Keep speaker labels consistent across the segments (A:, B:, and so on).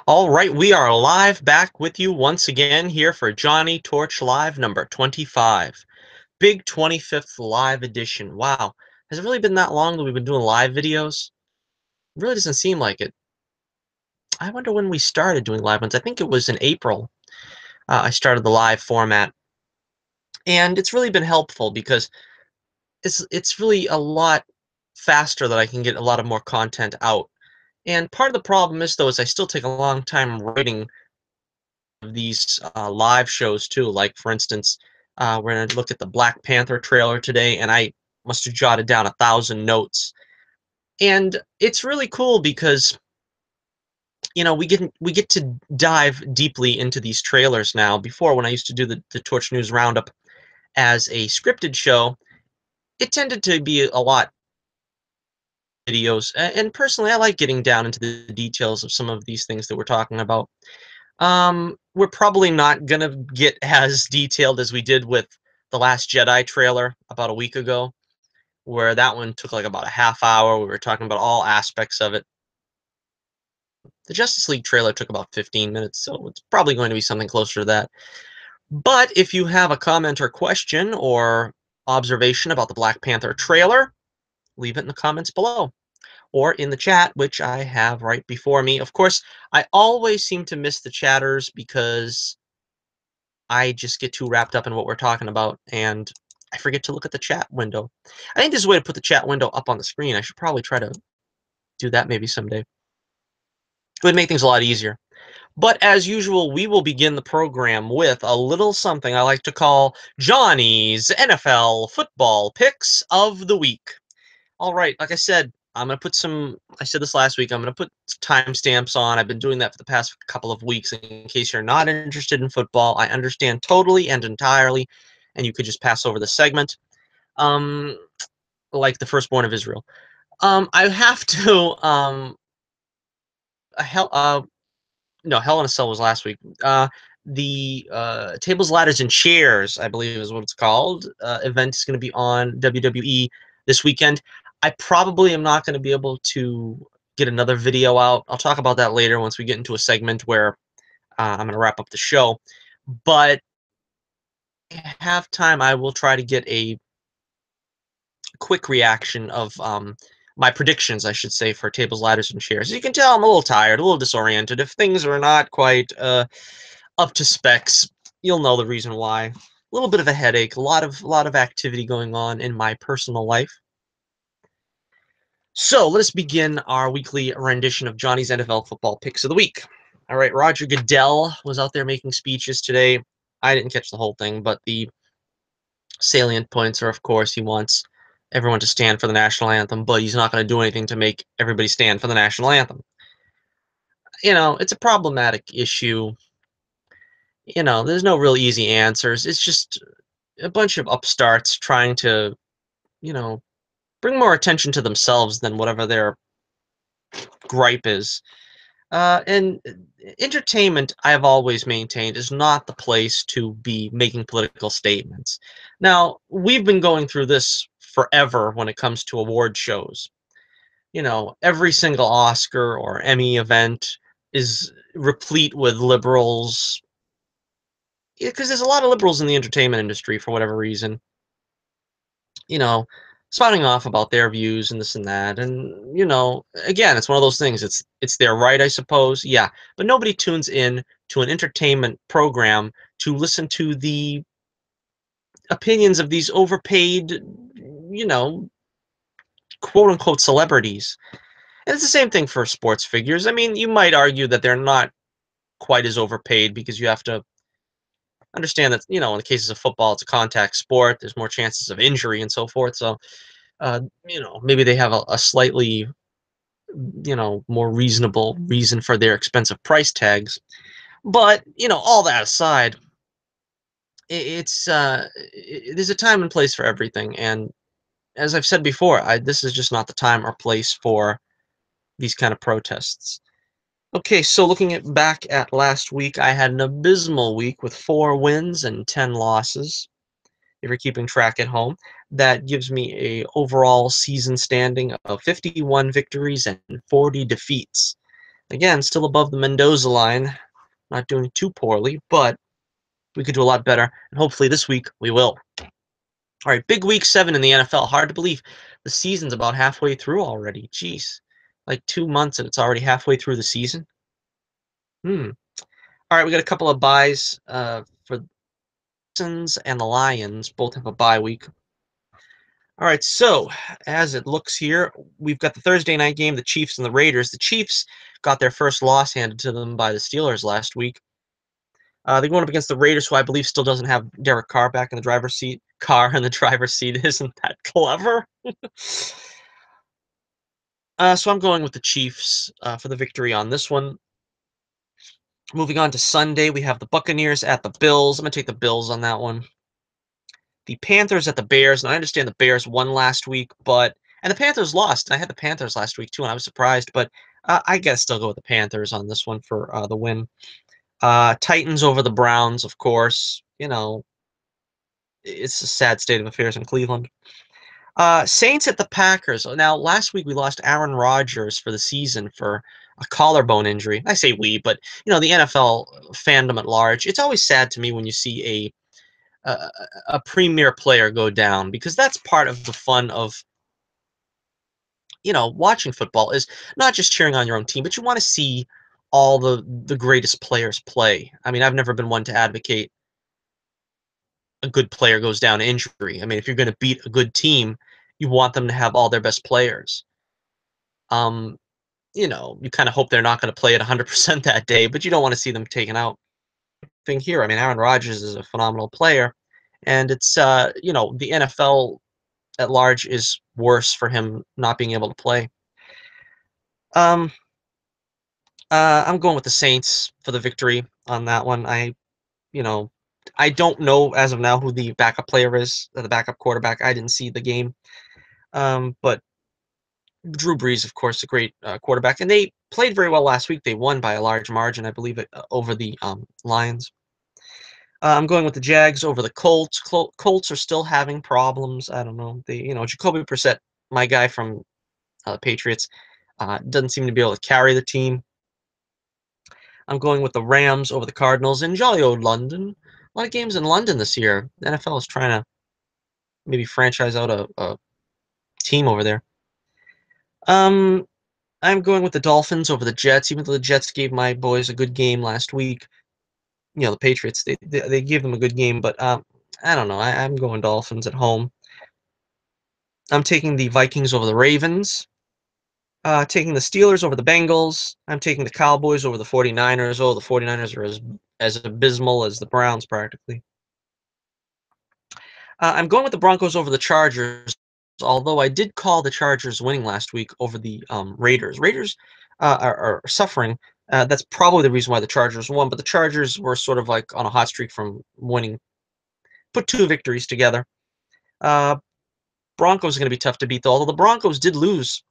A: All right, we are live back with you once again here for Johnny Torch Live number 25. Big 25th live edition. Wow. Has it really been that long that we've been doing live videos? It really doesn't seem like it. I wonder when we started doing live ones. I think it was in April. I started the live format. And it's really been helpful because it's really a lot faster that I can get a lot of more content out. And part of the problem is, though, is I still take a long time writing these live shows too. Like for instance, we're gonna look at the Black Panther trailer today, and I must have jotted down 1,000 notes. And it's really cool because we get to dive deeply into these trailers now. Before, when I used to do the Torch News Roundup as a scripted show, it tended to be a lot of videos. And personally, I like getting down into the details of some of these things that we're talking about. We're probably not gonna get as detailed as we did with the Last Jedi trailer about a week ago, where that one took like about a half hour. We were talking about all aspects of it. The Justice League trailer took about 15 minutes, so it's probably going to be something closer to that. But if you have a comment or question or observation about the Black Panther trailer, leave it in the comments below or in the chat, which I have right before me. Of course, I always seem to miss the chatters because I just get too wrapped up in what we're talking about, and I forget to look at the chat window. I think there's a way to put the chat window up on the screen. I should probably try to do that maybe someday. It would make things a lot easier. But as usual, we will begin the program with a little something I like to call Johnny's NFL football picks of the week. All right, like I said, I'm going to put some, I said this last week, I'm going to put timestamps on. I've been doing that for the past couple of weeks in case you're not interested in football. I understand totally and entirely, and you could just pass over the segment, um, like the firstborn of Israel. I have to, hell, no, Hell in a Cell was last week. The Tables, Ladders, and Chairs, I believe is what it's called, event is going to be on WWE this weekend. I probably am not going to be able to get another video out. I'll talk about that later once we get into a segment where I'm going to wrap up the show. But if I have time, I will try to get a quick reaction of my predictions, I should say, for Tables, Ladders, and Chairs. As you can tell, I'm a little tired, a little disoriented. If things are not quite up to specs, you'll know the reason why. A little bit of a headache, a lot of activity going on in my personal life. So let us begin our weekly rendition of Johnny's NFL football picks of the week. All right, Roger Goodell was out there making speeches today. I didn't catch the whole thing, but the salient points are, of course, he wants everyone to stand for the national anthem, but he's not going to do anything to make everybody stand for the national anthem. It's a problematic issue. There's no real easy answers. It's just a bunch of upstarts trying to, you know, bring more attention to themselves than whatever their gripe is. And entertainment, I have always maintained, is not the place to be making political statements. Now, we've been going through this forever when it comes to award shows. Every single Oscar or Emmy event is replete with liberals, because there's a lot of liberals in the entertainment industry for whatever reason. you know, spouting off about their views and this and that. And again, it's one of those things. It's their right, I suppose. Yeah, but nobody tunes in to an entertainment program to listen to the opinions of these overpaid, you know, quote unquote celebrities. And it's the same thing for sports figures. I mean, you might argue that they're not quite as overpaid because you have to understand that, in the cases of football, it's a contact sport. There's more chances of injury and so forth. So maybe they have a slightly, more reasonable reason for their expensive price tags. But, all that aside, there's a time and place for everything. And as I've said before, this is just not the time or place for these kind of protests. Okay, so looking back at last week, I had an abysmal week with 4 wins and 10 losses. If you're keeping track at home, that gives me a overall season standing of 51 victories and 40 defeats. Again, still above the Mendoza line. Not doing too poorly, but we could do a lot better, and hopefully this week we will. All right, big week 7 in the NFL. Hard to believe the season's about halfway through already. Jeez, like 2 months and it's already halfway through the season. Hmm. All right, we got a couple of buys for the Texans and the Lions. Both have a bye week. All right, so as it looks here, we've got the Thursday night game, the Chiefs and the Raiders. The Chiefs got their first loss handed to them by the Steelers last week. They're going up against the Raiders, who I believe still doesn't have Derek Carr back in the driver's seat. Carr in the driver's seat. Isn't that clever? So I'm going with the Chiefs for the victory on this one. Moving on to Sunday, we have the Buccaneers at the Bills. I'm going to take the Bills on that one. The Panthers at the Bears, and I understand the Bears won last week, and the Panthers lost. I had the Panthers last week too, and I was surprised, but I gotta still go with the Panthers on this one for the win. Titans over the Browns, of course. It's a sad state of affairs in Cleveland. Saints at the Packers. Now, last week we lost Aaron Rodgers for the season for a collarbone injury. I say we, but the NFL fandom at large. It's always sad to me when you see a premier player go down, because that's part of the fun of watching football, is not just cheering on your own team, but you want to see all the greatest players play. I mean, I've never been one to advocate a good player goes down to injury. I mean, if you're going to beat a good team, you want them to have all their best players. Um, you kind of hope they're not going to play at 100% that day, but you don't want to see them taken out. Thing here, I mean, Aaron Rodgers is a phenomenal player, and it's the NFL at large is worse for him not being able to play. Um, I'm going with the Saints for the victory on that one. You know, I don't know as of now who the backup player is, the backup quarterback. I didn't see the game. But Drew Brees, of course, a great quarterback, and they played very well last week. They won by a large margin, I believe, over the Lions. I'm going with the Jags over the Colts. Colts are still having problems. I don't know. Jacoby Brissett, my guy from Patriots, doesn't seem to be able to carry the team. I'm going with the Rams over the Cardinals in jolly old London. A lot of games in London this year. The NFL is trying to maybe franchise out a team over there. Um, I'm going with the Dolphins over the Jets, even though the Jets gave my boys a good game last week. The Patriots, they gave them a good game, but I don't know. I'm going Dolphins at home. I'm taking the Vikings over the Ravens. Taking the Steelers over the Bengals. I'm taking the Cowboys over the 49ers. Oh, the 49ers are as abysmal as the Browns, practically. I'm going with the Broncos over the Chargers, although I did call the Chargers winning last week over the Raiders. Raiders are suffering. That's probably the reason why the Chargers won, but the Chargers were sort of like on a hot streak from winning. Put two victories together. Uh, Broncos are going to be tough to beat, though, although the Broncos did lose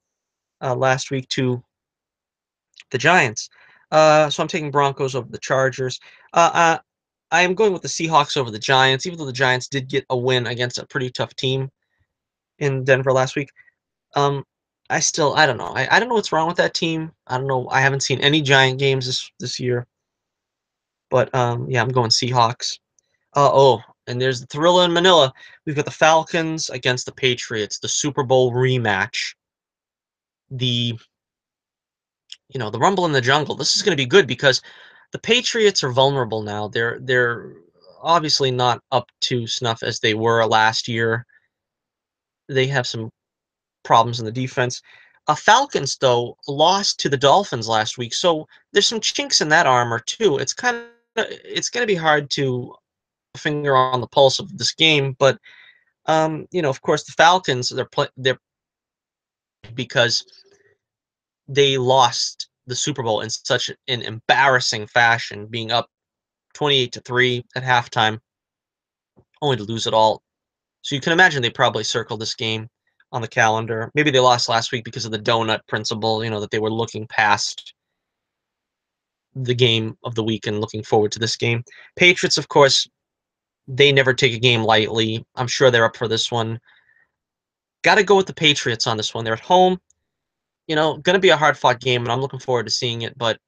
A: last week to the Giants. So I'm taking Broncos over the Chargers. I am going with the Seahawks over the Giants, even though the Giants did get a win against a pretty tough team in Denver last week. Um, I don't know. I don't know what's wrong with that team. I don't know. I haven't seen any Giant games this year, but yeah, I'm going Seahawks. And there's the thriller in Manila. We've got the Falcons against the Patriots, the Super Bowl rematch. The the Rumble in the Jungle. This is going to be good because the Patriots are vulnerable now. They're obviously not up to snuff as they were last year. They have some problems in the defense. Falcons, though, lost to the Dolphins last week, so there's some chinks in that armor too. It's going to be hard to finger on the pulse of this game, but of course, the Falcons they're because they lost the Super Bowl in such an embarrassing fashion, being up 28-3 at halftime, only to lose it all. So you can imagine they probably circled this game on the calendar. Maybe they lost last week because of the donut principle, that they were looking past the game of the week and looking forward to this game. Patriots, of course, they never take a game lightly. I'm sure they're up for this one. Got to go with the Patriots on this one. They're at home. Gonna be a hard-fought game, and I'm looking forward to seeing it, but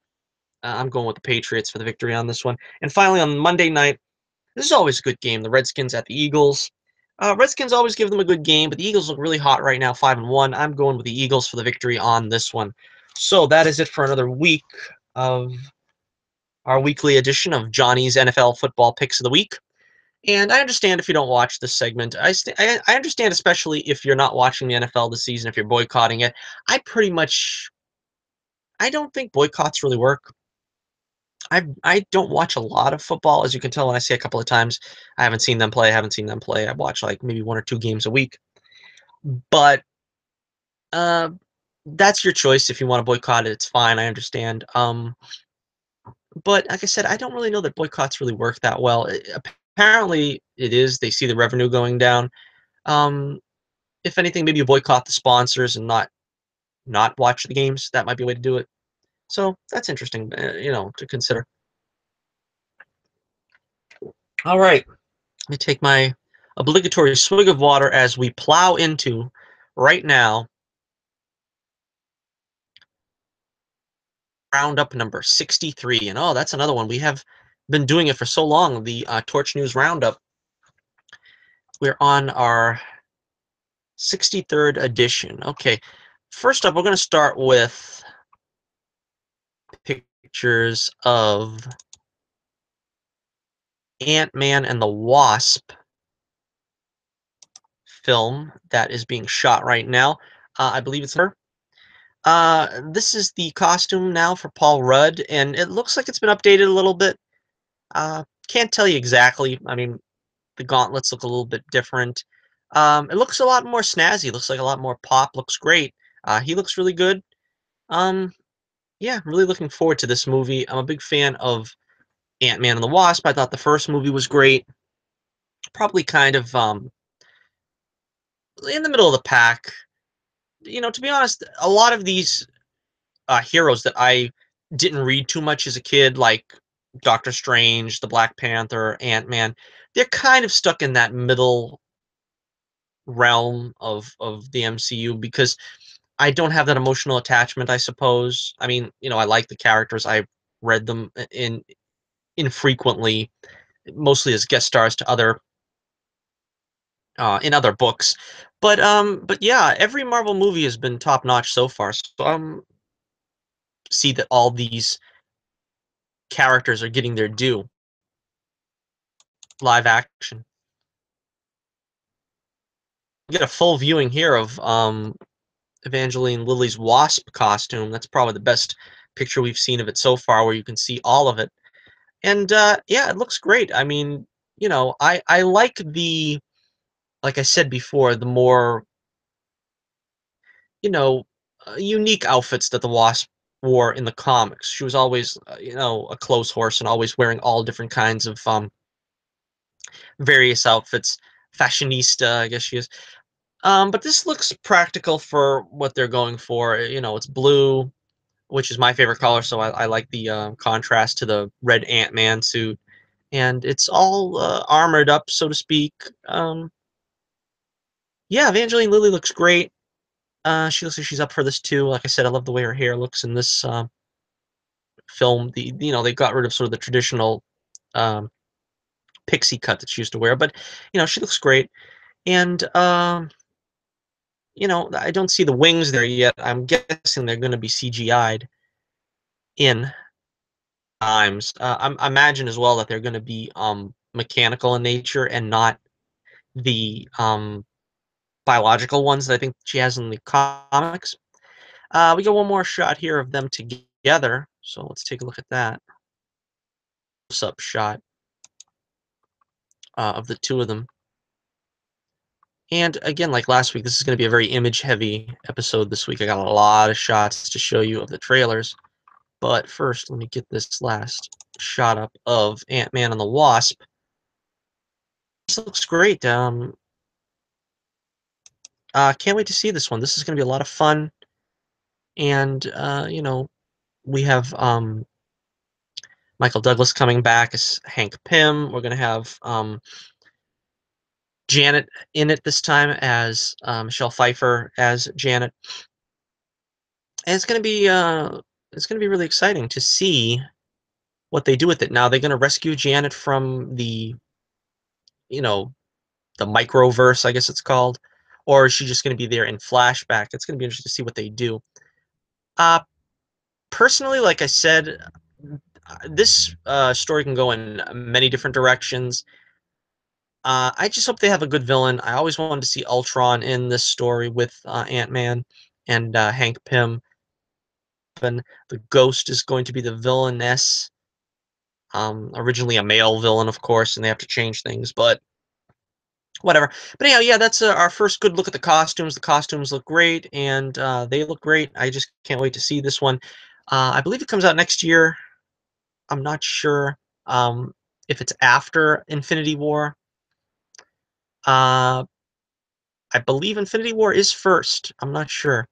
A: I'm going with the Patriots for the victory on this one. And finally, on Monday night, this is always a good game. The Redskins at the Eagles. Redskins always give them a good game, but the Eagles look really hot right now, 5-1. I'm going with the Eagles for the victory on this one. So that is it for another week of our weekly edition of Johnny's NFL Football Picks of the Week. And I understand if you don't watch this segment. I understand, especially if you're not watching the NFL this season, if you're boycotting it. I don't think boycotts really work. I don't watch a lot of football, as you can tell when I say a couple of times. I haven't seen them play. I haven't seen them play. I watch like maybe one or two games a week. But uh, that's your choice. If you want to boycott it, it's fine. I understand. But like I said, I don't really know that boycotts really work that well. Apparently, it is. They see the revenue going down. Um, if anything, maybe you boycott the sponsors and not watch the games. That might be a way to do it. So that's interesting, to consider. All right, let me take my obligatory swig of water as we plow into right now roundup number 63. And oh, that's another one. We have been doing it for so long. The Torch News roundup. We're on our 63rd edition. Okay, first up, we're going to start with pictures of Ant Man and the Wasp film that is being shot right now. I believe it's her. This is the costume now for Paul Rudd, and it looks like it's been updated a little bit. Can't tell you exactly. I mean, the gauntlets look a little bit different. It looks a lot more snazzy. Looks like a lot more pop. Looks great. He looks really good. Um, yeah, I'm really looking forward to this movie. I'm a big fan of Ant Man and the Wasp. I thought the first movie was great. Probably kind of in the middle of the pack. To be honest, a lot of these heroes that I didn't read too much as a kid, like Doctor Strange, the Black Panther, Ant Man, they're kind of stuck in that middle realm of the MCU because I don't have that emotional attachment, I suppose. I mean, I like the characters. I read them in infrequently, mostly as guest stars to other in other books. But yeah, every Marvel movie has been top notch so far. So see that all these characters are getting their due live action. We get a full viewing here of Evangeline Lilly's Wasp costume. That's probably the best picture we've seen of it so far, where you can see all of it. And yeah, it looks great. I mean, I like like I said before, the more you know unique outfits that the Wasp wore in the comics. She was always a clothes horse and always wearing all different kinds of various outfits. Fashionista, I guess she is. But this looks practical for what they're going for. It's blue, which is my favorite color, so I like the contrast to the red Ant-Man suit. And it's all armored up, so to speak. Yeah, Evangeline Lilly looks great. She looks like she's up for this too. Like I said, I love the way her hair looks in this film. They got rid of sort of the traditional um, pixie cut that she used to wear, but she looks great. And I don't see the wings there yet. I'm guessing they're going to be CGI'd in times. I imagine as well that they're going to be mechanical in nature and not the biological ones that I think she has in the comics. We got one more shot here of them together, so let's take a look at that. Close-up shot of the two of them. And again, like last week, this is going to be a very image-heavy episode this week. I got a lot of shots to show you of the trailers. But first, let me get this last shot up of Ant-Man and the Wasp. This looks great. Can't wait to see this one. This is going to be a lot of fun. And, we have Michael Douglas coming back as Hank Pym. We're going to have Janet in it this time as Michelle Pfeiffer as Janet. And it's gonna be really exciting to see what they do with it. Now they're gonna rescue Janet from the, you know, the microverse, I guess it's called, or is she just gonna be there in flashback? It's gonna be interesting to see what they do. Uh, Personally, like I said, this story can go in many different directions. I just hope they have a good villain. I always wanted to see Ultron in this story with Ant Man and Hank Pym. And the Ghost is going to be the villainess. Originally a male villain, of course, and they have to change things, but whatever. But anyhow, yeah, that's our first good look at the costumes. The costumes look great, and they look great. I just can't wait to see this one. I believe it comes out next year. I'm not sure um, if it's after Infinity War. Uh, I believe Infinity War is first. I'm not sure.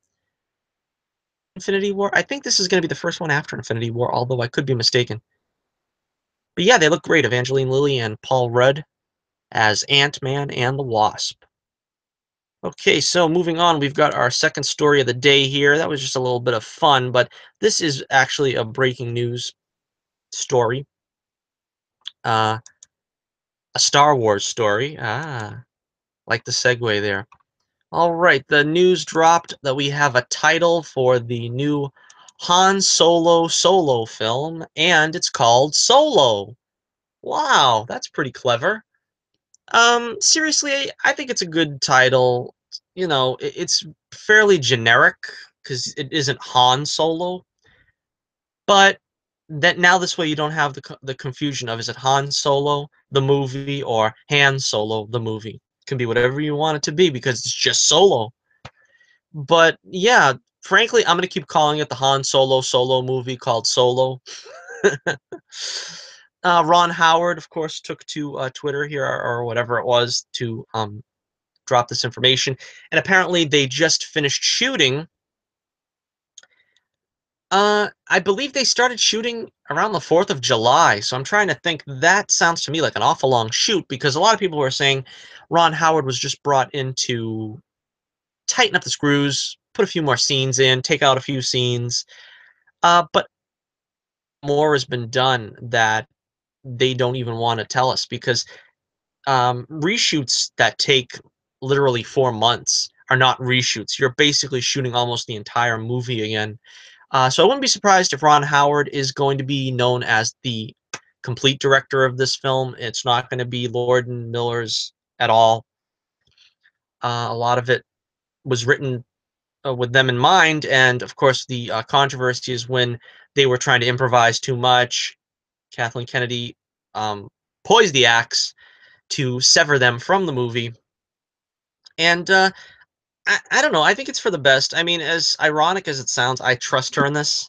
A: Infinity War. I think this is going to be the first one after Infinity War, although I could be mistaken. But yeah, they look great. Evangeline Lilly and Paul Rudd as Ant Man and the Wasp. Okay, so moving on, we've got our second story of the day here. That was just a little bit of fun, but this is actually a breaking news story. Uh, a Star Wars story. Like the segue there. All right, the news dropped that we have a title for the new Han Solo film, and it's called Solo. Wow, that's pretty clever. Seriously, I think it's a good title. You know, it's fairly generic because it isn't Han Solo, but that now this way you don't have the confusion of is it Han Solo the movie or Han Solo the movie. It can be whatever you want it to be because it's just Solo. But yeah, frankly, I'm gonna keep calling it the Han Solo movie called Solo. Ron Howard, of course, took to Twitter here or whatever it was to drop this information. And apparently, they just finished shooting. I believe they started shooting around the 4th of July. So I'm trying to think. That sounds to me like an awful long shoot because a lot of people were saying Ron Howard was just brought in to tighten up the screws, put a few more scenes in, take out a few scenes. But more has been done that they don't even want to tell us because reshoots that take literally 4 months are not reshoots. You're basically shooting almost the entire movie again. So I wouldn't be surprised if Ron Howard is going to be known as the complete director of this film. It's not going to be Lord and Miller's at all. A lot of it was written with them in mind, and of course, the controversy is when they were trying to improvise too much. Kathleen Kennedy um, poised the axe to sever them from the movie. And I don't know. I think it's for the best. I mean, as ironic as it sounds, I trust her in this.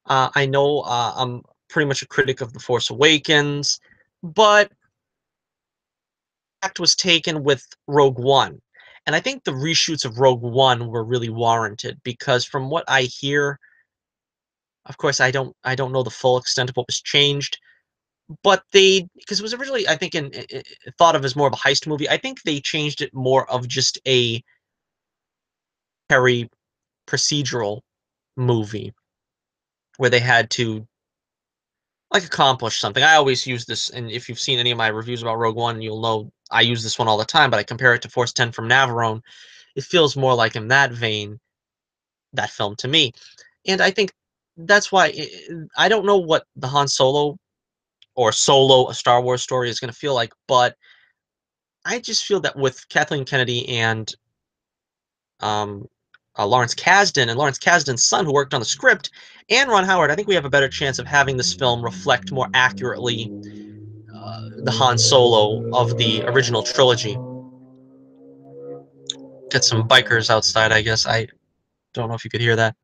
A: I know I'm pretty much a critic of The Force Awakens, but act was taken with Rogue One. And I think the reshoots of Rogue One were really warranted because from what I hear, of course I don't know the full extent of what was changed, but they because it was originally I think thought of as more of a heist movie. I think they changed it more of just a Harry procedural movie where they had to like accomplish something. I always use this, and if you've seen any of my reviews about Rogue One, you'll know I use this one all the time. But I compare it to Force 10 from Navarone. It feels more like in that vein that film to me, and I think that's why I don't know what the Han Solo or Solo a Star Wars story is going to feel like, but I just feel that with Kathleen Kennedy and um, Lawrence Kasdan and Lawrence Kasdan's son, who worked on the script, and Ron Howard, I think we have a better chance of having this film reflect more accurately the Han Solo of the original trilogy. Get some bikers outside, I guess. I don't know if you could hear that.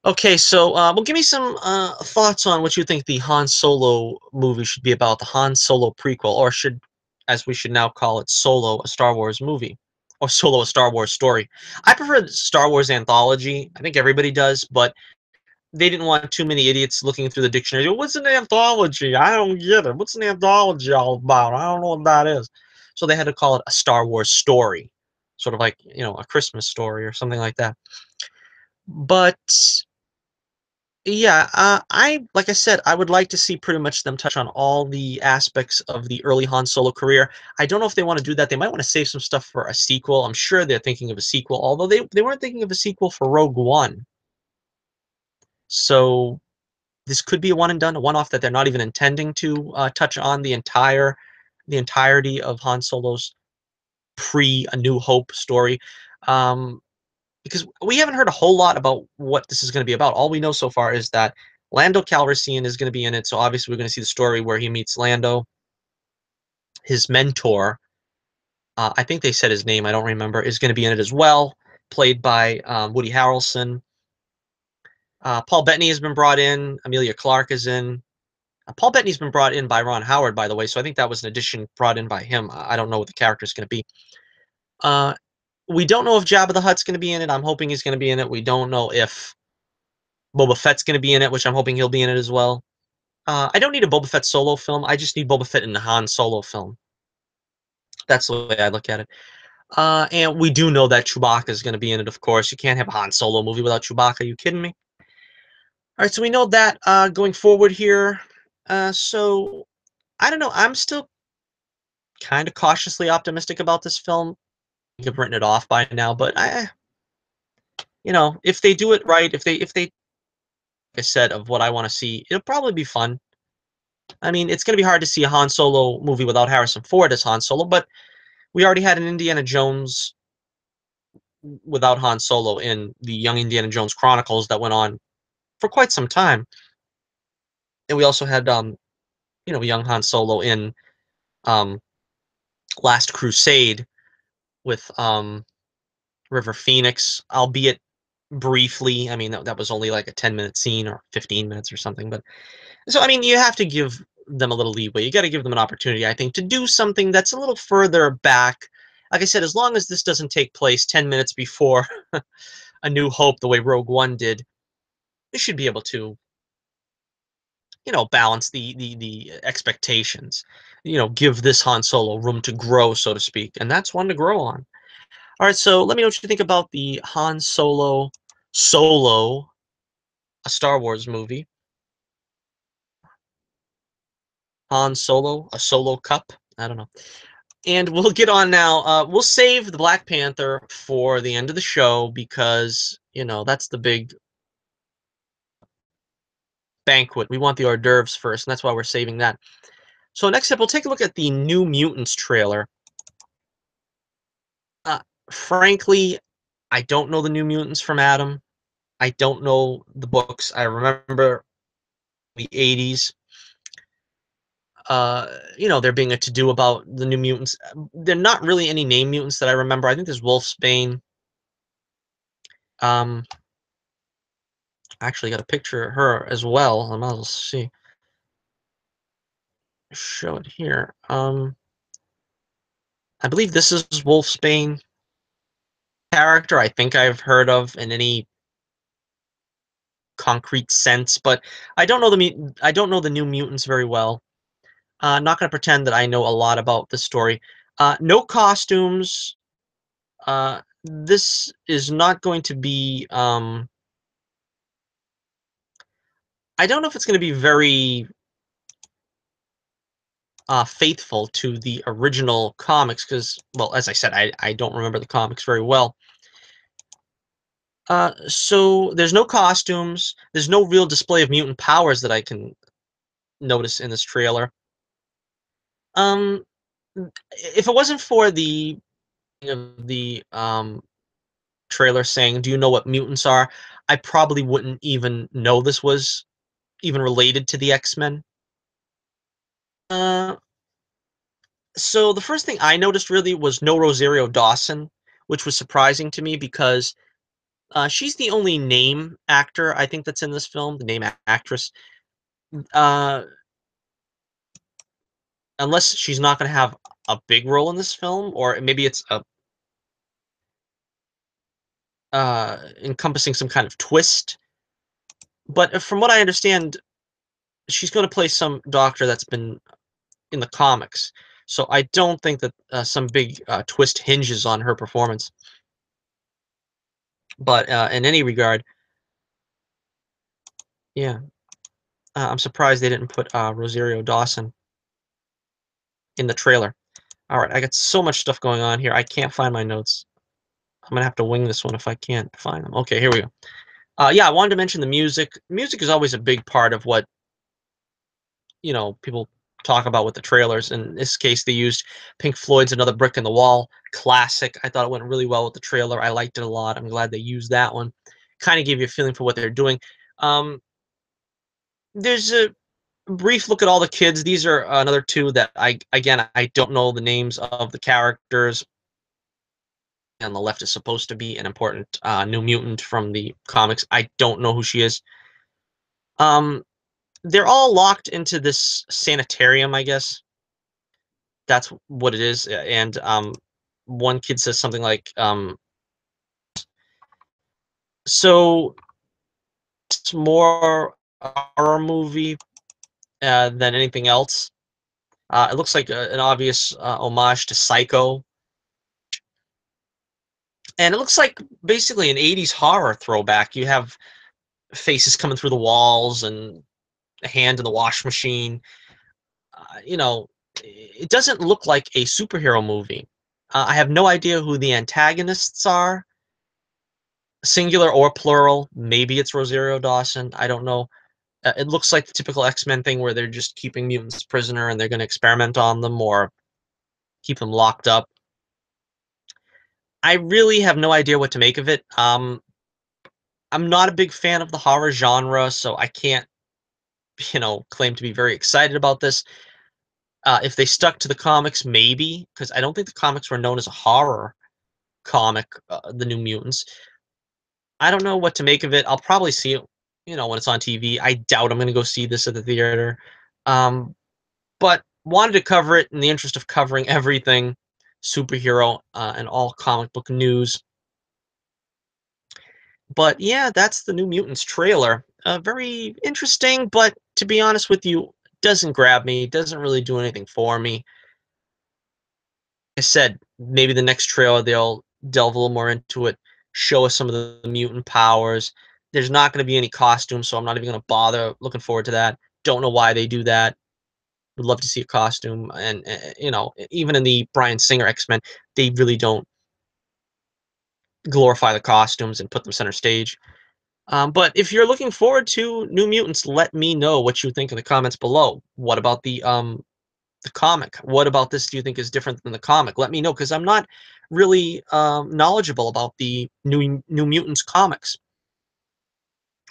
A: Okay, so well, give me some thoughts on what you think the Han Solo movie should be about, the Han Solo prequel, or should, as we should now call it, Solo, a Star Wars movie, or Solo, a Star Wars story. I prefer the Star Wars anthology. I think everybody does, but they didn't want too many idiots looking through the dictionary. What's an anthology? I don't get it. What's an anthology all about? I don't know what that is. So they had to call it a Star Wars story, sort of like a Christmas story or something like that. But yeah, like I said, I would like to see pretty much them touch on all the aspects of the early Han Solo career. I don't know if they want to do that. They might want to save some stuff for a sequel. I'm sure they're thinking of a sequel, although they weren't thinking of a sequel for Rogue One. So this could be a one and done, a one off that they're not even intending to touch on the entirety of Han Solo's pre A New Hope story. Um, because we haven't heard a whole lot about what this is going to be about. All we know so far is that Lando Calrissian is going to be in it, so obviously we're going to see the story where he meets Lando, his mentor. I think they said his name. I don't remember. Is going to be in it as well, played by Woody Harrelson. Paul Bettany has been brought in. Amelia Clark is in. Paul Bettany's been brought in by Ron Howard, by the way, so I think that was an addition brought in by him. I don't know what the character is going to be. Uh, we don't know if Jabba the Hutt's going to be in it. I'm hoping he's going to be in it. We don't know if Boba Fett's going to be in it, which I'm hoping he'll be in it as well. I don't need a Boba Fett solo film. I just need Boba Fett in the Han Solo film. That's the way I look at it. And we do know that Chewbacca is going to be in it, of course. You can't have a Han Solo movie without Chewbacca. Are you kidding me? All right, so we know that going forward here. So I don't know. I'm still kind of cautiously optimistic about this film. I think I've written it off by now, but if they do it right, if they, like I said, of what I want to see, it'll probably be fun. I mean, it's going to be hard to see a Han Solo movie without Harrison Ford as Han Solo, but we already had an Indiana Jones without Han Solo in the Young Indiana Jones Chronicles that went on for quite some time, and we also had young Han Solo in um Last Crusade with River Phoenix, albeit briefly. I mean, that was only like a 10-minute scene or 15 minutes or something, but so I mean, you have to give them a little leeway. You got to give them an opportunity, I think, to do something that's a little further back. Like I said, as long as this doesn't take place 10 minutes before A New Hope, the way Rogue One did, they should be able to, balance the expectations. Give this Han Solo room to grow, so to speak, and that's one to grow on. All right, so let me know what you think about the Han Solo, a Star Wars movie. Han Solo, a solo cup. I don't know. And we'll get on now. We'll save the Black Panther for the end of the show because, that's the big banquet. We want the hors d'oeuvres first, and that's why we're saving that. So next up, we'll take a look at the New Mutants trailer. Uh, Frankly, I don't know the New Mutants from Adam. I don't know the books. I remember the 80s. There being a to-do about the New Mutants. They're not really any name mutants that I remember. I think there's Wolfsbane. Um, I actually got a picture of her as well. I might as well see. Show it here. I believe this is Wolfsbane character. I think I've heard of in any concrete sense, but I don't know the New Mutants very well. Not going to pretend that I know a lot about the story. No costumes. This is not going to be. I don't know if it's going to be very faithful to the original comics because, well, as I said, I don't remember the comics very well. So there's no costumes. There's no real display of mutant powers that I can notice in this trailer. Um, if it wasn't for the trailer saying, "Do you know what mutants are?" I probably wouldn't even know this was even related to the X-Men. Uh, so the first thing I noticed really was no Rosario Dawson, which was surprising to me because she's the only name actor I think that's in this film, the name actress. Uh, Unless she's not going to have a big role in this film, or maybe it's a encompassing some kind of twist. But from what I understand, she's going to play some doctor that's been in the comics. So I don't think that some big twist hinges on her performance. But in any regard. Yeah. I'm surprised they didn't put Rosario Dawson in the trailer. All right, I got so much stuff going on here. I can't find my notes. I'm gonna have to wing this one if I can't find them. Okay, here we go. Yeah, I wanted to mention the music. Music is always a big part of what people talk about with the trailers. In this case, they used Pink Floyd's "Another Brick in the Wall" classic. I thought it went really well with the trailer. I liked it a lot. I'm glad they used that one. Kind of gave you a feeling for what they're doing. Um, there's a brief look at all the kids. These are another two that I don't know the names of the characters. On the left is supposed to be an important New Mutant from the comics. I don't know who she is. Um, they're all locked into this sanitarium, I guess. That's what it is. And one kid says something like, "So it's more a horror movie than anything else." It looks like an obvious homage to Psycho, and it looks like basically an '80s horror throwback. You have faces coming through the walls and a hand in the wash machine. It doesn't look like a superhero movie. I have no idea who the antagonists are, singular or plural. Maybe it's Rosario Dawson. I don't know. It looks like the typical X-Men thing where they're just keeping mutants prisoner and they're going to experiment on them or keep them locked up. I really have no idea what to make of it. I'm not a big fan of the horror genre, so I can't, claim to be very excited about this. If they stuck to the comics, maybe, because I don't think the comics were known as a horror comic, the New Mutants. I don't know what to make of it. I'll probably see it, when it's on TV. I doubt I'm going to go see this at the theater. Um, but wanted to cover it in the interest of covering everything superhero and all comic book news. But yeah, that's the New Mutants trailer. Very interesting, but to be honest with you, doesn't grab me. Doesn't really do anything for me. I said maybe the next trailer they'll delve a little more into it, show us some of the mutant powers. There's not going to be any costumes, so I'm not even going to bother. Looking forward to that. Don't know why they do that. Would love to see a costume, and even in the Bryan Singer X-Men, they really don't glorify the costumes and put them center stage. But if you're looking forward to New Mutants, let me know what you think in the comments below. What about the comic? What about this do you think is different than the comic? Let me know because I'm not really knowledgeable about the New Mutants comics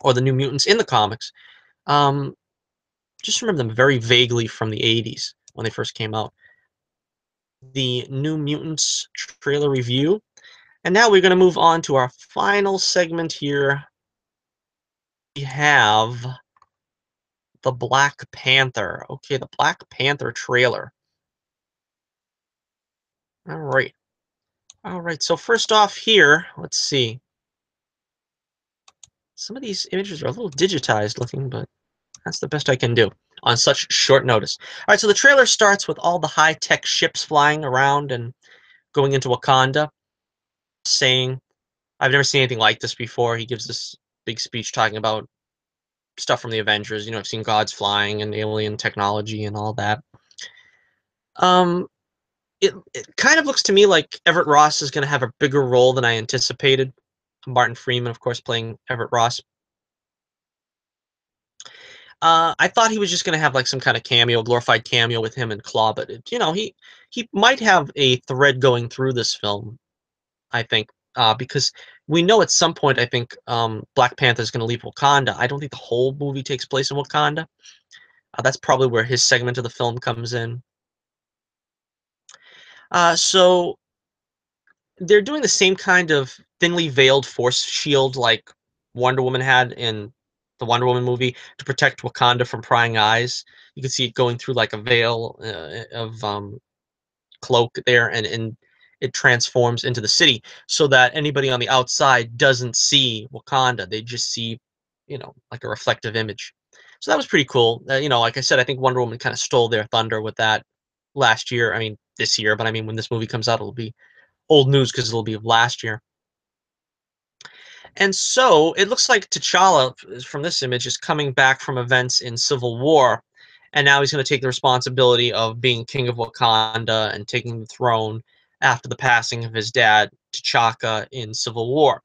A: or the New Mutants in the comics. Um, just remember them very vaguely from the '80s when they first came out. The New Mutants trailer review, and now we're going to move on to our final segment here. We have the Black Panther. Okay, the Black Panther trailer. All right. All right. So first off here, let's see. Some of these images are a little digitized looking, but that's the best I can do on such short notice. All right, so the trailer starts with all the high-tech ships flying around and going into Wakanda, saying, I've never seen anything like this before. He gives this big speech talking about stuff from the Avengers. I've seen gods flying and alien technology and all that. Um, it kind of looks to me like Everett Ross is going to have a bigger role than I anticipated. Martin Freeman, of course, playing Everett Ross. I thought he was just gonna have like some kind of cameo, glorified cameo with him and Claw, but he might have a thread going through this film. I think because we know at some point I think Black Panther is gonna leave Wakanda. I don't think the whole movie takes place in Wakanda. That's probably where his segment of the film comes in. So they're doing the same kind of thinly veiled force shield like Wonder Woman had in the Wonder Woman movie to protect Wakanda from prying eyes. You can see it going through like a veil of cloak there, and it transforms into the city so that anybody on the outside doesn't see Wakanda. They just see, like a reflective image. So that was pretty cool. Like I said, I think Wonder Woman kind of stole their thunder with that last year. I mean, this year, but I mean, when this movie comes out, it'll be old news because it'll be last year. And so it looks like T'Challa from this image is coming back from events in Civil War, and now he's going to take the responsibility of being king of Wakanda and taking the throne after the passing of his dad T'Chaka in Civil War.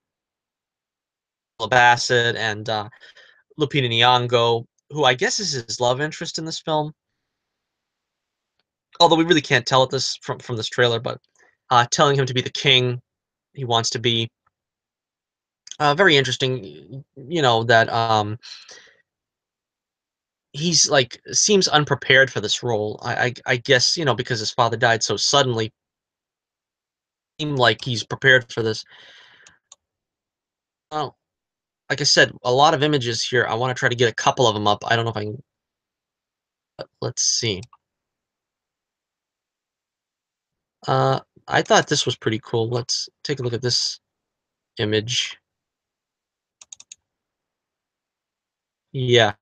A: Bassett and Lupita Nyong'o, who I guess is his love interest in this film, although we really can't tell it this from this trailer, but telling him to be the king he wants to be. Very interesting, that he's like seems unprepared for this role. I guess because his father died so suddenly, seemed like he's prepared for this. Well, like I said, a lot of images here. I want to try to get a couple of them up. I don't know if I can. Let's see. Uh, I thought this was pretty cool. Let's take a look at this image. Yeah,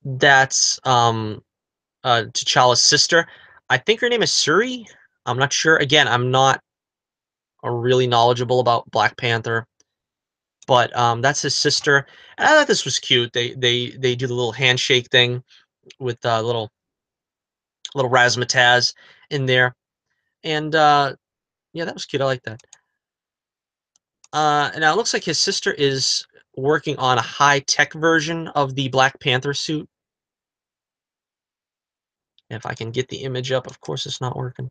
A: that's T'Challa's sister. I think her name is Suri. I'm not sure. Again, I'm not really knowledgeable about Black Panther, but that's his sister. And I thought this was cute. They do the little handshake thing with little razzmatazz in there, and yeah, that was cute. I like that. Now it looks like his sister is working on a high tech version of the Black Panther suit. If I can get the image up, of course it's not working.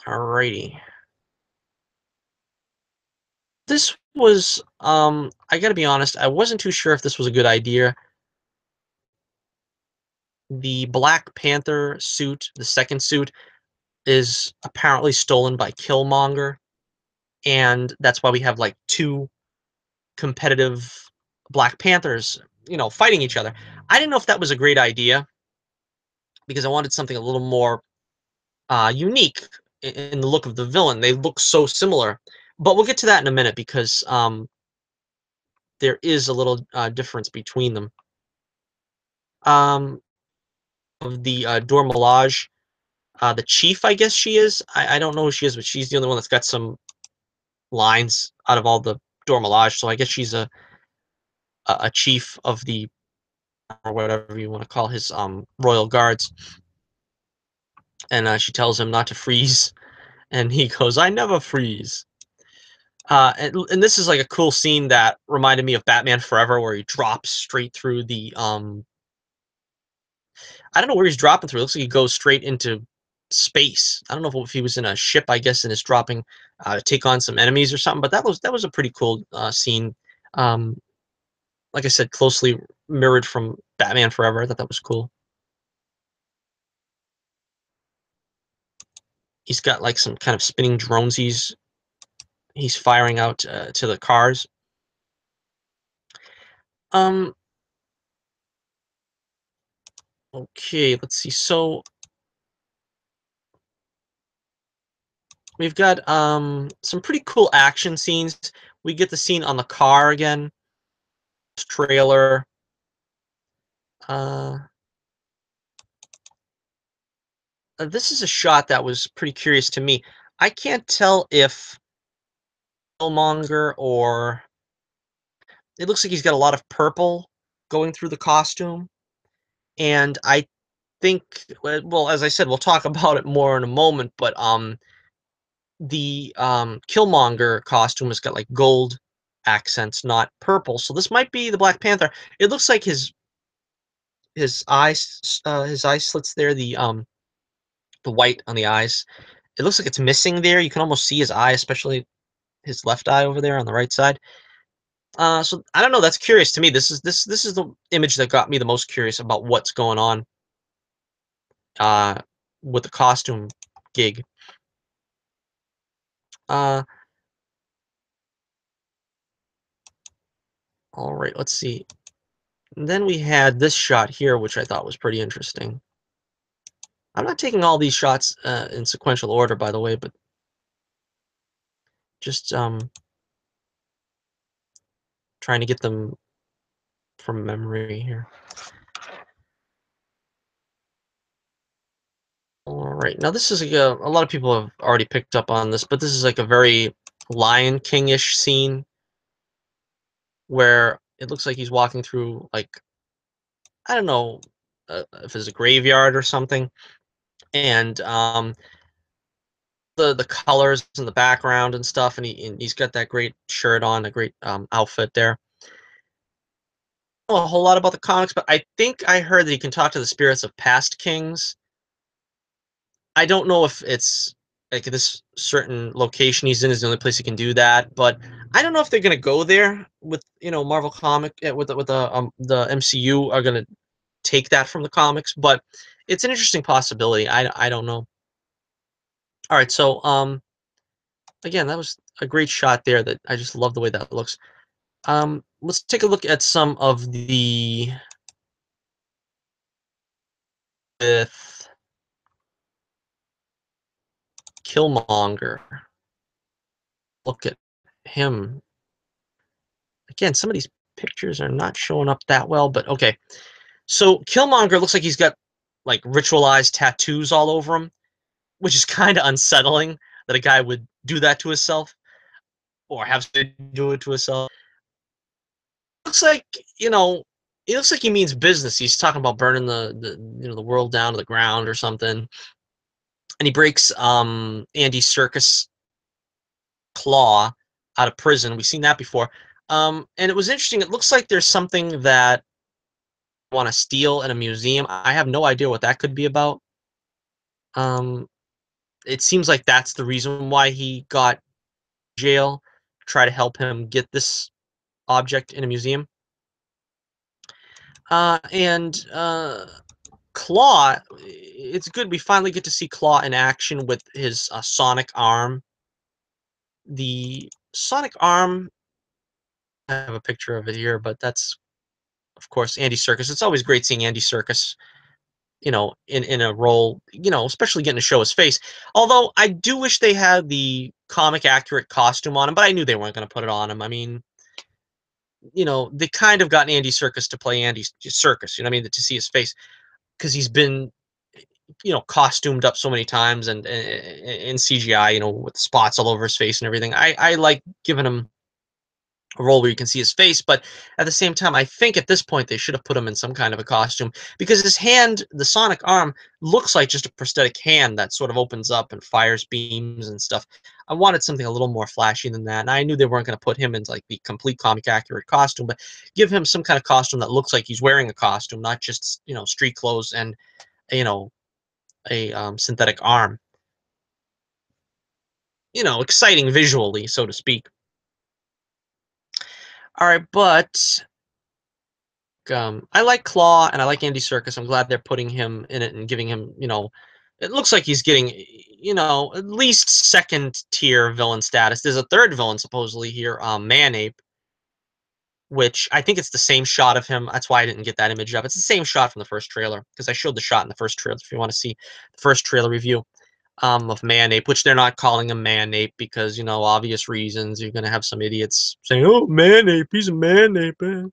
A: Alrighty. This was, I gotta be honest, I wasn't too sure if this was a good idea. The Black Panther suit, the second suit, is apparently stolen by Killmonger, and that's why we have like two competitive Black Panthers, fighting each other. I didn't know if that was a great idea because I wanted something a little more unique in the look of the villain. They look so similar, but we'll get to that in a minute because there is a little difference between them. Um, of the Dor Milaje, the chief, I guess she is. I don't know who she is, but she's the only one that's got some lines out of all the Dor Milaje. So I guess she's a chief of the, or whatever you want to call his royal guards. And she tells him not to freeze, and he goes, "I never freeze." And this is like a cool scene that reminded me of Batman Forever, where he drops straight through the I don't know where he's dropping through. It looks like he goes straight into space. I don't know if he was in a ship, I guess, and is dropping to take on some enemies or something. But that was a pretty cool scene. Um, like I said, closely mirrored from Batman Forever. I thought that was cool. He's got like some kind of spinning drones. He's firing out to the cars. Um, okay, let's see. So we've got some pretty cool action scenes. We get the scene on the car again. Trailer. Uh, this is a shot that was pretty curious to me. I can't tell if Killmonger or it looks like he's got a lot of purple going through the costume, and I think, well, as I said, we'll talk about it more in a moment. But the Killmonger costume has got like gold accents, not purple. So this might be the Black Panther. It looks like his eye slits there, the white on the eyes. It looks like it's missing there. You can almost see his eye, especially his left eye over there on the right side. So I don't know. That's curious to me. This is the image that got me the most curious about what's going on uh, with the costume gig. Uh, all right, let's see. And then we had this shot here, which I thought was pretty interesting. I'm not taking all these shots in sequential order, by the way, but just trying to get them from memory here. All right, now this is a lot of people have already picked up on this, but this is like a very Lion King-ish scene. where it looks like he's walking through, like, I don't know if it's a graveyard or something, and the colors in the background and stuff, and he's got that great shirt on, a great outfit there. I don't know a whole lot about the comics, but I think I heard that he can talk to the spirits of past kings. I don't know if it's like this certain location he's in is the only place he can do that, but I don't know if they're gonna go there with Marvel comic with the MCU are gonna take that from the comics, but it's an interesting possibility. I don't know. All right, so again, that was a great shot there. That I just love the way that looks. Let's take a look at some of the with Killmonger. Look at him again. Some of these pictures are not showing up that well, but okay. So Killmonger looks like he's got like ritualized tattoos all over him, which is kind of unsettling that a guy would do that to himself or have to do it to himself. Looks like you know, it looks like he means business. He's talking about burning the world down to the ground or something, and he breaks Andy Circus claw out of prison. We've seen that before. And it was interesting. It looks like there's something that I want to steal in a museum. I have no idea what that could be about. Um, it seems like that's the reason why he got jail. Try to help him get this object in a museum. And Claw, it's good. We finally get to see Claw in action with his sonic arm. The sonic arm, I have a picture of it here, but that's of course Andy Serkis. It's always great seeing Andy Serkis, in a role, especially getting to show his face. Although I do wish they had the comic accurate costume on him, but I knew they weren't going to put it on him. I mean, they kind of got Andy Serkis to play Andy Serkis. You know what I mean? To see his face because he's been costumed up so many times and in CGI, with spots all over his face and everything. I like giving him a role where you can see his face, but at the same time, I think at this point they should have put him in some kind of a costume because his hand, the sonic arm, looks like just a prosthetic hand that sort of opens up and fires beams and stuff. I wanted something a little more flashy than that, and I knew they weren't going to put him in like the complete comic accurate costume, but give him some kind of costume that looks like he's wearing a costume, not just street clothes and you know a synthetic arm. Exciting visually, so to speak. All right, but I like Claw and I like Andy Serkis. I'm glad they're putting him in it and giving him, it looks like he's getting, at least second tier villain status. There's a third villain supposedly here, Manape, which I think it's the same shot of him. That's why I didn't get that image up. It's the same shot from the first trailer because I showed the shot in the first trailer. If you want to see the first trailer review of Manape, which they're not calling him Manape because obvious reasons. You're gonna have some idiots saying, "Oh, Manape, he's a Manape."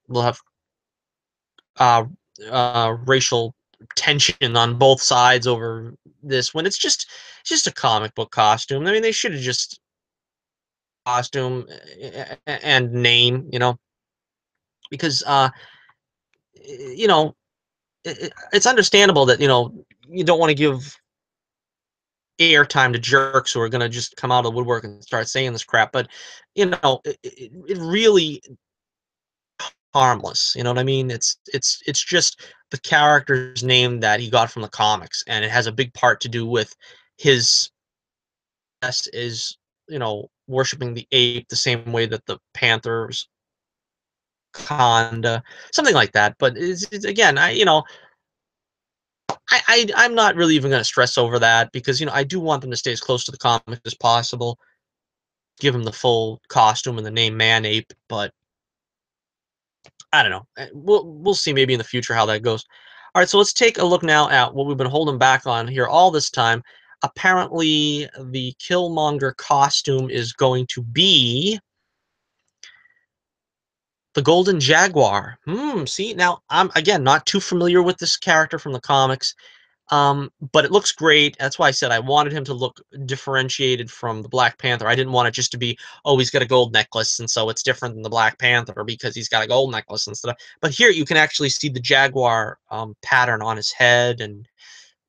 A: We'll have uh, racial tension on both sides over this when it's just a comic book costume. I mean, they should have just costume and name, because you know it's understandable that you don't want to give airtime to jerks who are going to just come out of the woodwork and start saying this crap, but it really harmless. You know what I mean? It's just the character's name that he got from the comics, and it has a big part to do with his is worshiping the ape the same way that the Panthers Conda, something like that. But it's again, I'm not really even going to stress over that because I do want them to stay as close to the comic as possible. Give him the full costume and the name Man Ape, but I don't know. We'll see maybe in the future how that goes. All right, so let's take a look now at what we've been holding back on here all this time. Apparently, the Killmonger costume is going to be the Golden Jaguar. See, now I'm again not too familiar with this character from the comics. But it looks great. That's why I said I wanted him to look differentiated from the Black Panther. I didn't want it just to be, oh, he's got a gold necklace, and so it's different than the Black Panther because he's got a gold necklace instead of. But here you can actually see the jaguar pattern on his head, and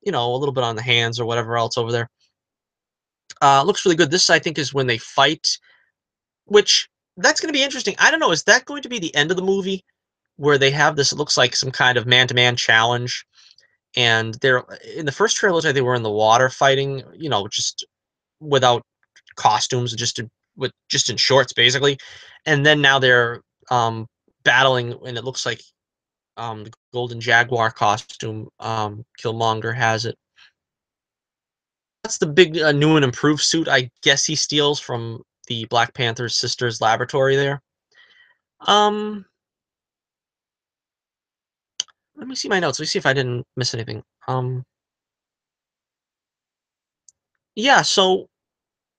A: a little bit on the hands or whatever else over there. Looks really good. This I think is when they fight, which that's going to be interesting. I don't know. Is that going to be the end of the movie where they have this? It looks like some kind of man-to-man challenge, and they're in the first trailer. They were in the water fighting, just without costumes, just in shorts basically, and then now they're battling, and it looks like the Golden Jaguar costume. Killmonger has it. That's the big new and improved suit. I guess he steals from the Black Panther's sister's laboratory there. Um, Let me see my notes. Let me see if I didn't miss anything. Yeah. So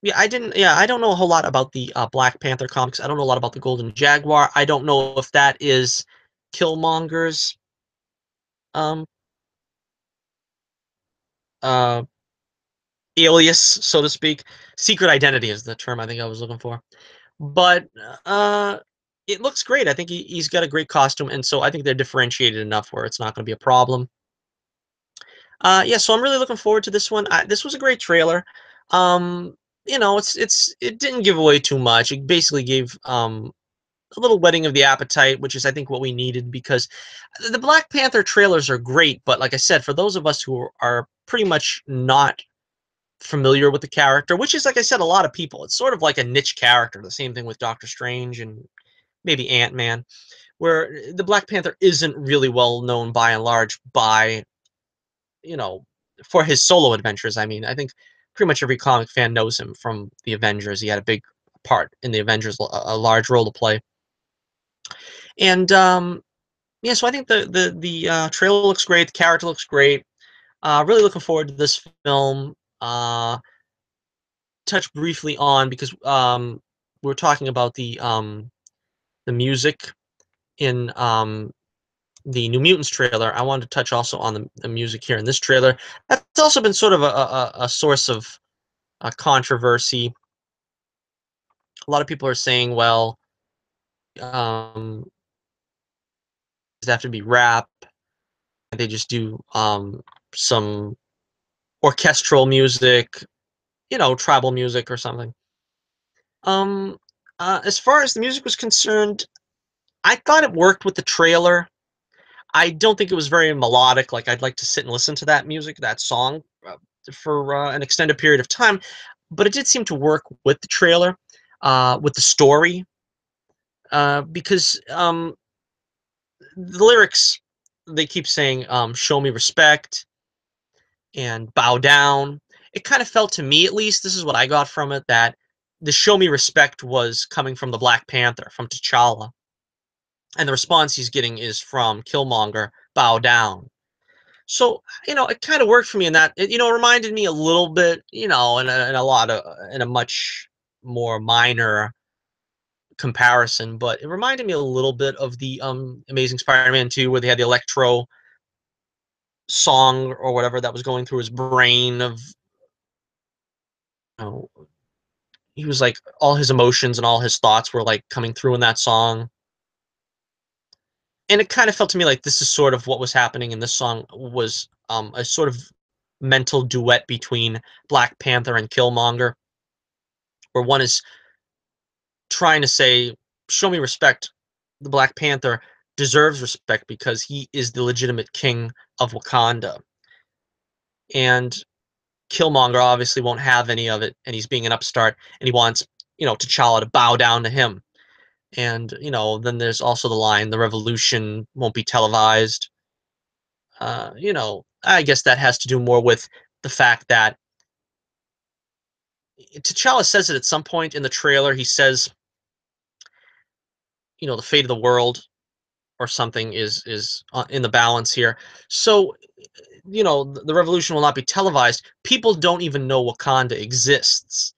A: yeah, I didn't. Yeah, I don't know a whole lot about the Black Panther comics. I don't know a lot about the Golden Jaguar. I don't know if that is Killmonger's um uh alias, so to speak. Secret identity is the term I think I was looking for. But uh, it looks great. I think he's got a great costume, and so I think they're differentiated enough where it's not going to be a problem. Yeah, so I'm really looking forward to this one. This was a great trailer. It didn't give away too much. It basically gave a little whetting of the appetite, which is I think what we needed because the Black Panther trailers are great, but like I said, for those of us who are pretty much not familiar with the character, which is like I said, a lot of people, it's sort of like a niche character. The same thing with Doctor Strange and maybe Ant Man, where the Black Panther isn't really well known by and large by you know, for his solo adventures. I mean, I think pretty much every comic fan knows him from the Avengers. He had a big part in the Avengers, a large role to play. And yeah, so I think the trailer looks great. The character looks great. Really looking forward to this film. Touch briefly on because we're talking about the music in the New Mutants trailer. I wanted to touch also on the music here in this trailer. That's also been sort of a source of controversy. A lot of people are saying, well, does it have to be rap? They just do some orchestral music, tribal music or something. Um, as far as the music was concerned, I thought it worked with the trailer. I don't think it was very melodic. Like I'd like to sit and listen to that music, that song, for an extended period of time. But it did seem to work with the trailer, with the story, because the lyrics they keep saying show me respect and bow down. It kind of felt to me, at least, this is what I got from it, that the show me respect was coming from the Black Panther, from T'Challa, and the response he's getting is from Killmonger, bow down. So it kind of worked for me in that it reminded me a little bit, in a much more minor comparison, but it reminded me a little bit of the Amazing Spider-Man 2, where they had the electro song or whatever that was going through his brain of you know, he was like all his emotions and all his thoughts were like coming through in that song. And it kind of felt to me like this is sort of what was happening in this song was a sort of mental duet between Black Panther and Killmonger, where one is trying to say, show me respect. The Black Panther deserves respect because he is the legitimate king of Wakanda. And Killmonger obviously won't have any of it, and he's being an upstart, and he wants, T'Challa to bow down to him. And, then there's also the line, the revolution won't be televised. I guess that has to do more with the fact that T'Challa says it at some point in the trailer. He says, the fate of the world or something is in the balance here. So, the revolution will not be televised. People don't even know Wakanda exists.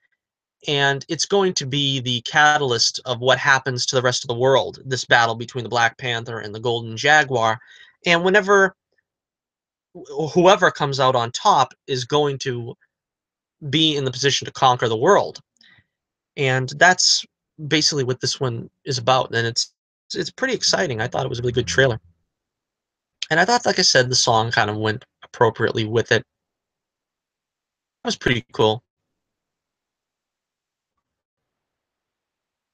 A: And it's going to be the catalyst of what happens to the rest of the world, this battle between the Black Panther and the Golden Jaguar. And whenever whoever comes out on top is going to be in the position to conquer the world. And that's basically what this one is about, and it's pretty exciting. I thought it was a really good trailer. And I thought, like I said, the song kind of went appropriately with it. It was pretty cool.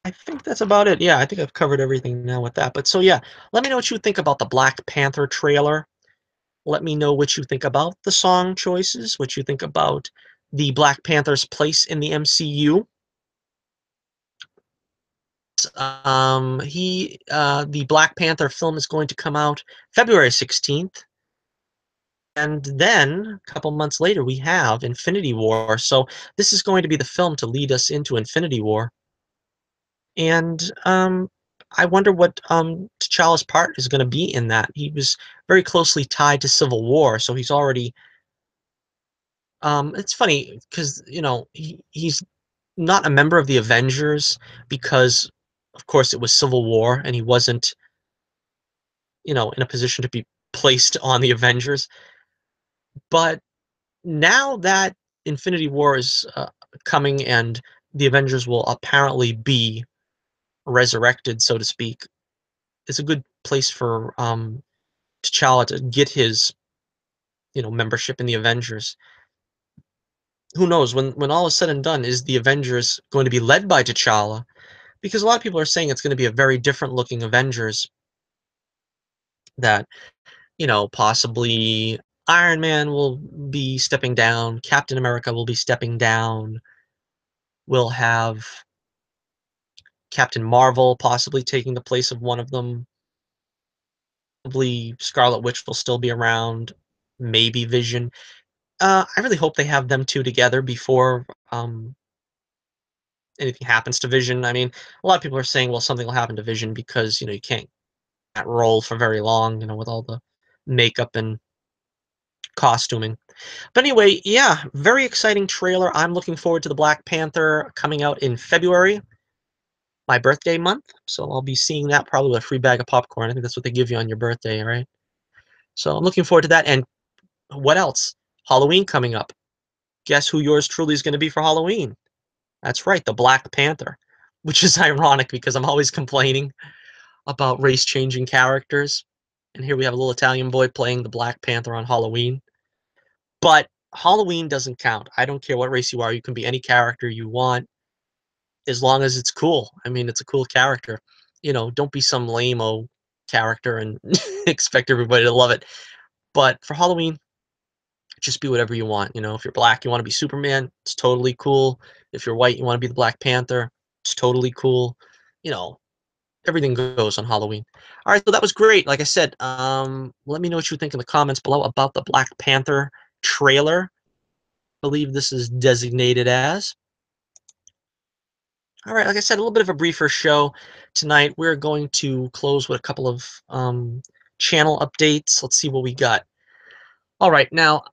A: I think that's about it. Yeah, I think I've covered everything now with that. But so yeah, let me know what you think about the Black Panther trailer. Let me know what you think about the song choices, what you think about the Black Panther's place in the MCU. The Black Panther film is going to come out February 16th. And then a couple months later, we have Infinity War. So this is going to be the film to lead us into Infinity War. And I wonder what T'Challa's part is going to be in that. He was very closely tied to Civil War, so he's already. It's funny because he's not a member of the Avengers because, of course, it was Civil War, and he wasn't in a position to be placed on the Avengers. But now that Infinity War is coming and the Avengers will apparently be resurrected, so to speak, it's a good place for T'Challa to get his membership in the Avengers. Who knows when all is said and done, is the Avengers going to be led by T'Challa? Because a lot of people are saying it's going to be a very different looking Avengers that possibly Iron Man will be stepping down, Captain America will be stepping down, we'll have Captain Marvel possibly taking the place of one of them. Probably Scarlet Witch will still be around, maybe Vision. I really hope they have them two together before anything happens to Vision. I mean, a lot of people are saying, well, something will happen to Vision because you can't roll for very long, with all the makeup and costuming. But anyway, yeah, very exciting trailer. I'm looking forward to the Black Panther coming out in February, my birthday month. So I'll be seeing that probably with a free bag of popcorn. I think that's what they give you on your birthday, right? So I'm looking forward to that. And what else? Halloween coming up. Guess who yours truly is going to be for Halloween? That's right, the Black Panther, which is ironic because I'm always complaining about race changing characters. And here we have a little Italian boy playing the Black Panther on Halloween. But Halloween doesn't count. I don't care what race you are. You can be any character you want as long as it's cool. I mean, it's a cool character. Don't be some lame-o character and expect everybody to love it. But for Halloween, just be whatever you want. If you're black, you want to be Superman, it's totally cool. If you're white, you want to be the Black Panther, it's totally cool. You know, everything goes on Halloween. All right, so that was great. Like I said, let me know what you think in the comments below about the Black Panther trailer. I believe this is designated as. All right, like I said, a little bit of a briefer show tonight. We're going to close with a couple of channel updates. Let's see what we got. All right, now,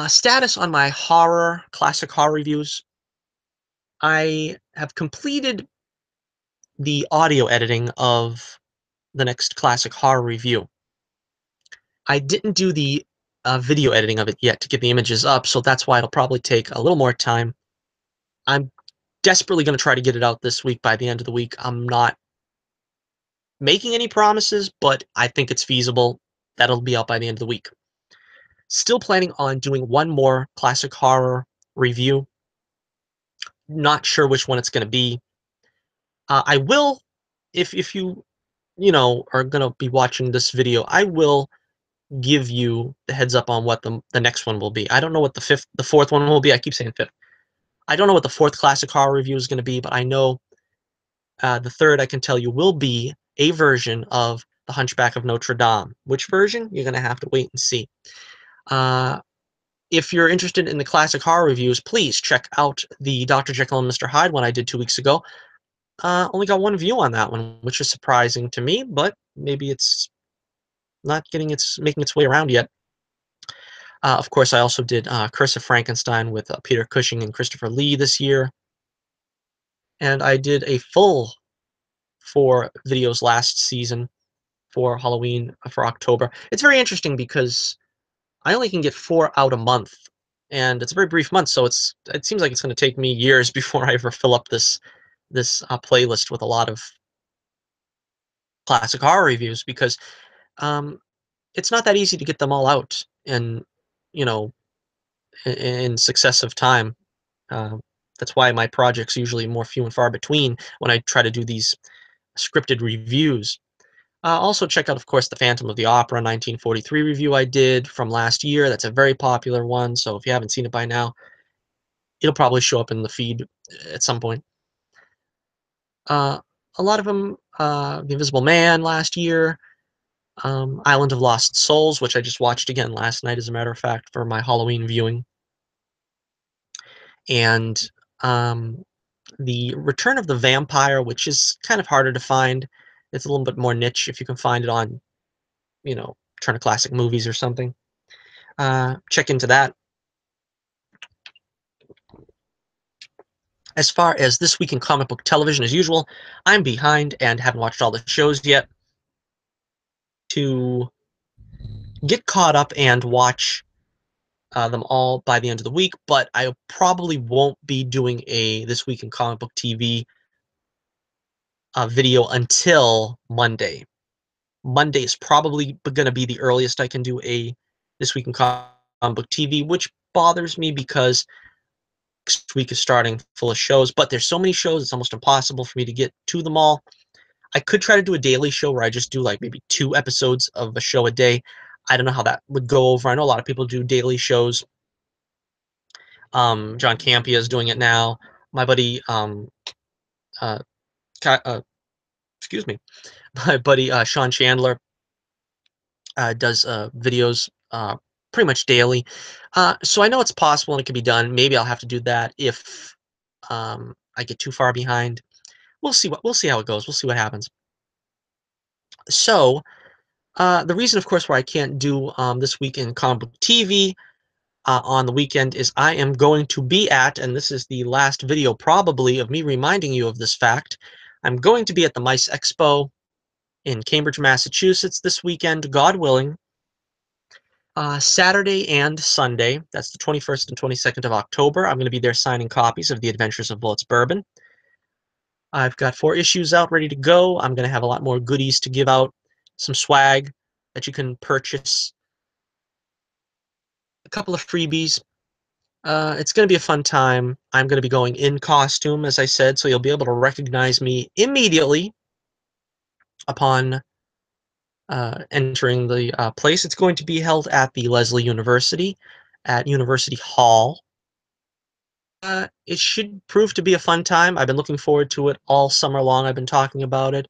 A: status on my classic horror reviews. I have completed the audio editing of the next classic horror review. I didn't do the video editing of it yet to get the images up, so that's why it'll probably take a little more time. I'm desperately going to try to get it out this week by the end of the week. I'm not making any promises, but I think it's feasible. That'll be out by the end of the week. Still planning on doing one more classic horror review. Not sure which one it's going to be. I will, if you are going to be watching this video, I will give you the heads up on what the next one will be. I don't know what the fourth one will be. I keep saying fifth. I don't know what the fourth classic horror review is going to be, but I know the third I can tell you will be a version of The Hunchback of Notre Dame. Which version? You're going to have to wait and see. Uh, if you're interested in the classic horror reviews, please check out the Dr. Jekyll and Mr. Hyde one I did 2 weeks ago. Only got one view on that one, which is surprising to me, but maybe it's not making its way around yet. Of course, I also did Curse of Frankenstein with Peter Cushing and Christopher Lee this year. And I did a full 4 videos last season for Halloween for October. It's very interesting because I only can get 4 out a month, and it's a very brief month, so it seems like it's gonna take me years before I ever fill up this playlist with a lot of classic horror reviews because, um, it's not that easy to get them all out in, you know, in successive time. Um, that's why my projects usually more few and far between when I try to do these scripted reviews. Also, check out, of course, the Phantom of the Opera 1943 review I did from last year. That's a very popular one, so if you haven't seen it by now, it'll probably show up in the feed at some point. Uh, a lot of them, The Invisible Man last year, Island of Lost Souls, which I just watched again last night, as a matter of fact, for my Halloween viewing, and um, The Return of the Vampire, which is kind of harder to find. It's a little bit more niche if you can find it on, Turner Classic Movies or something. Check into that. As far as this week in comic book television, as usual, I'm behind and haven't watched all the shows yet. To get caught up and watch them all by the end of the week, but I probably won't be doing a This Week in Comic Book TV video until Monday. Monday is probably going to be the earliest I can do a This Week in Comic Book TV, which bothers me because next week is starting full of shows, but there's so many shows, it's almost impossible for me to get to them all. I could try to do a daily show where I just do like maybe 2 episodes of a show a day. I don't know how that would go over. I know a lot of people do daily shows. John Campia is doing it now. My buddy, uh, uh, excuse me, my buddy Sean Chandler does videos pretty much daily. So I know it's possible and it can be done. Maybe I'll have to do that if I get too far behind. We'll see how it goes. We'll see what happens. So the reason, of course, why I can't do This Week in Comic Book TV on the weekend is I am going to be at, and this is the last video probably of me reminding you of this fact, I'm going to be at the Mice Expo in Cambridge, Massachusetts this weekend, God willing, Saturday and Sunday. That's the 21st and 22nd of October. I'm going to be there signing copies of The Adventures of Bullets Bourbon. I've got 4 issues out ready to go. I'm going to have a lot more goodies to give out, some swag that you can purchase, a couple of freebies. It's going to be a fun time. I'm going to be going in costume, as I said, so you'll be able to recognize me immediately upon entering the place. It's going to be held at the Lesley University at University Hall. It should prove to be a fun time. I've been looking forward to it all summer long. I've been talking about it.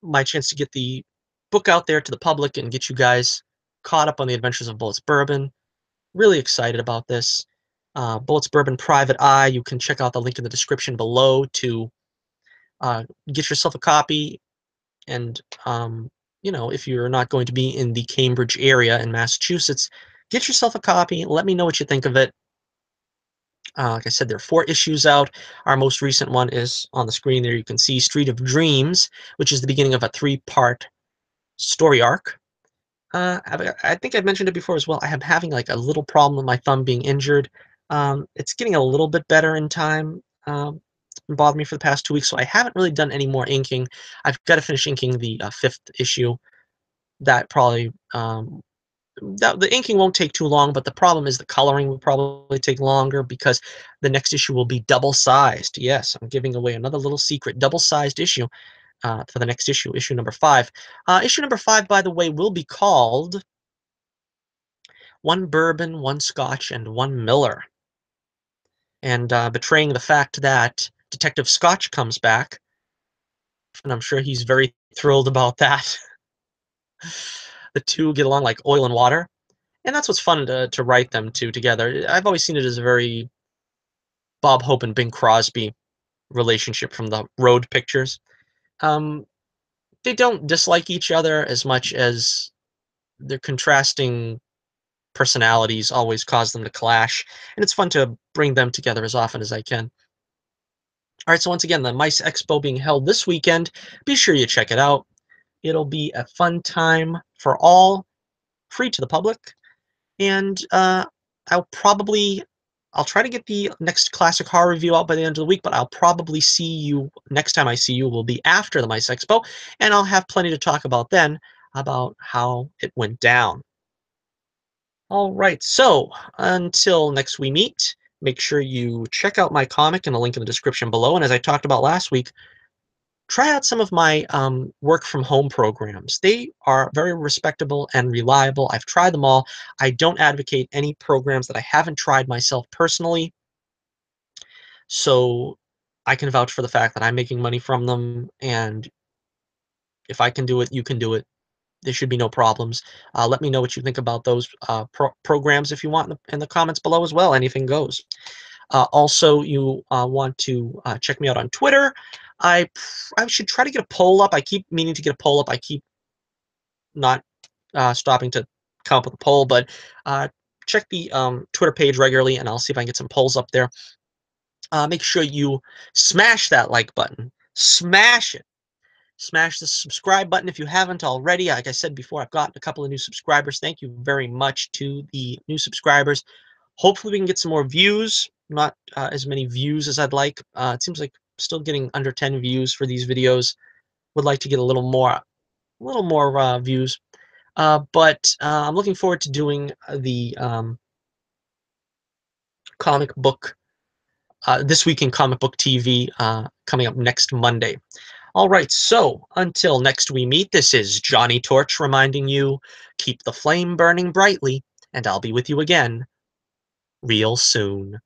A: My chance to get the book out there to the public and get you guys caught up on the adventures of Bullets Bourbon. Really excited about this. Bullets Bourbon Private Eye. You can check out the link in the description below to get yourself a copy. And, if you're not going to be in the Cambridge area in Massachusetts, get yourself a copy. Let me know what you think of it. Like I said, there are 4 issues out. Our most recent one is on the screen there. You can see Street of Dreams, which is the beginning of a 3-part story arc. I think I've mentioned it before as well. I am having like a little problem with my thumb being injured. It's getting a little bit better in time. It's been bothering me for the past 2 weeks, so I haven't really done any more inking. I've got to finish inking the 5th issue. That probably the inking won't take too long, but the problem is the coloring will probably take longer because the next issue will be double-sized. Yes, I'm giving away another little secret, double-sized issue for the next issue, issue number 5. Issue number 5, by the way, will be called One Bourbon, One Scotch, and One Miller. And betraying the fact that Detective Scotch comes back, and I'm sure he's very thrilled about that. The two get along like oil and water. And that's what's fun to write them two together. I've always seen it as a very Bob Hope and Bing Crosby relationship from the Road pictures. Um, they don't dislike each other as much as their contrasting personalities always cause them to clash, and it's fun to bring them together as often as I can. All right, so once again, the Mice Expo being held this weekend. Be sure you check it out. It'll be a fun time for all, free to the public. And I'll try to get the next classic horror review out by the end of the week, but I'll probably see you next time I see you will be after the Mice Expo, and I'll have plenty to talk about then about how it went down. All right, so until next we meet, make sure you check out my comic in the link in the description below. And as I talked about last week, try out some of my work from home programs. They are very respectable and reliable. I've tried them all. I don't advocate any programs that I haven't tried myself personally. So I can vouch for the fact that I'm making money from them. And if I can do it, you can do it. There should be no problems. Let me know what you think about those programs if you want in the comments below as well. Anything goes. Also, you want to check me out on Twitter. I should try to get a poll up. I keep meaning to get a poll up. I keep not stopping to come up with a poll, but uh, check the Twitter page regularly, and I'll see if I can get some polls up there. Make sure you smash that like button. Smash it. Smash the subscribe button if you haven't already. Like I said before, I've gotten a couple of new subscribers. Thank you very much to the new subscribers. Hopefully we can get some more views. Not as many views as I'd like. It seems like still getting under 10 views for these videos. Would like to get a little more views. But I'm looking forward to doing the comic book this week in comic book TV coming up next Monday. All right, so until next we meet, this is Johnny Torch reminding you, keep the flame burning brightly, and I'll be with you again real soon.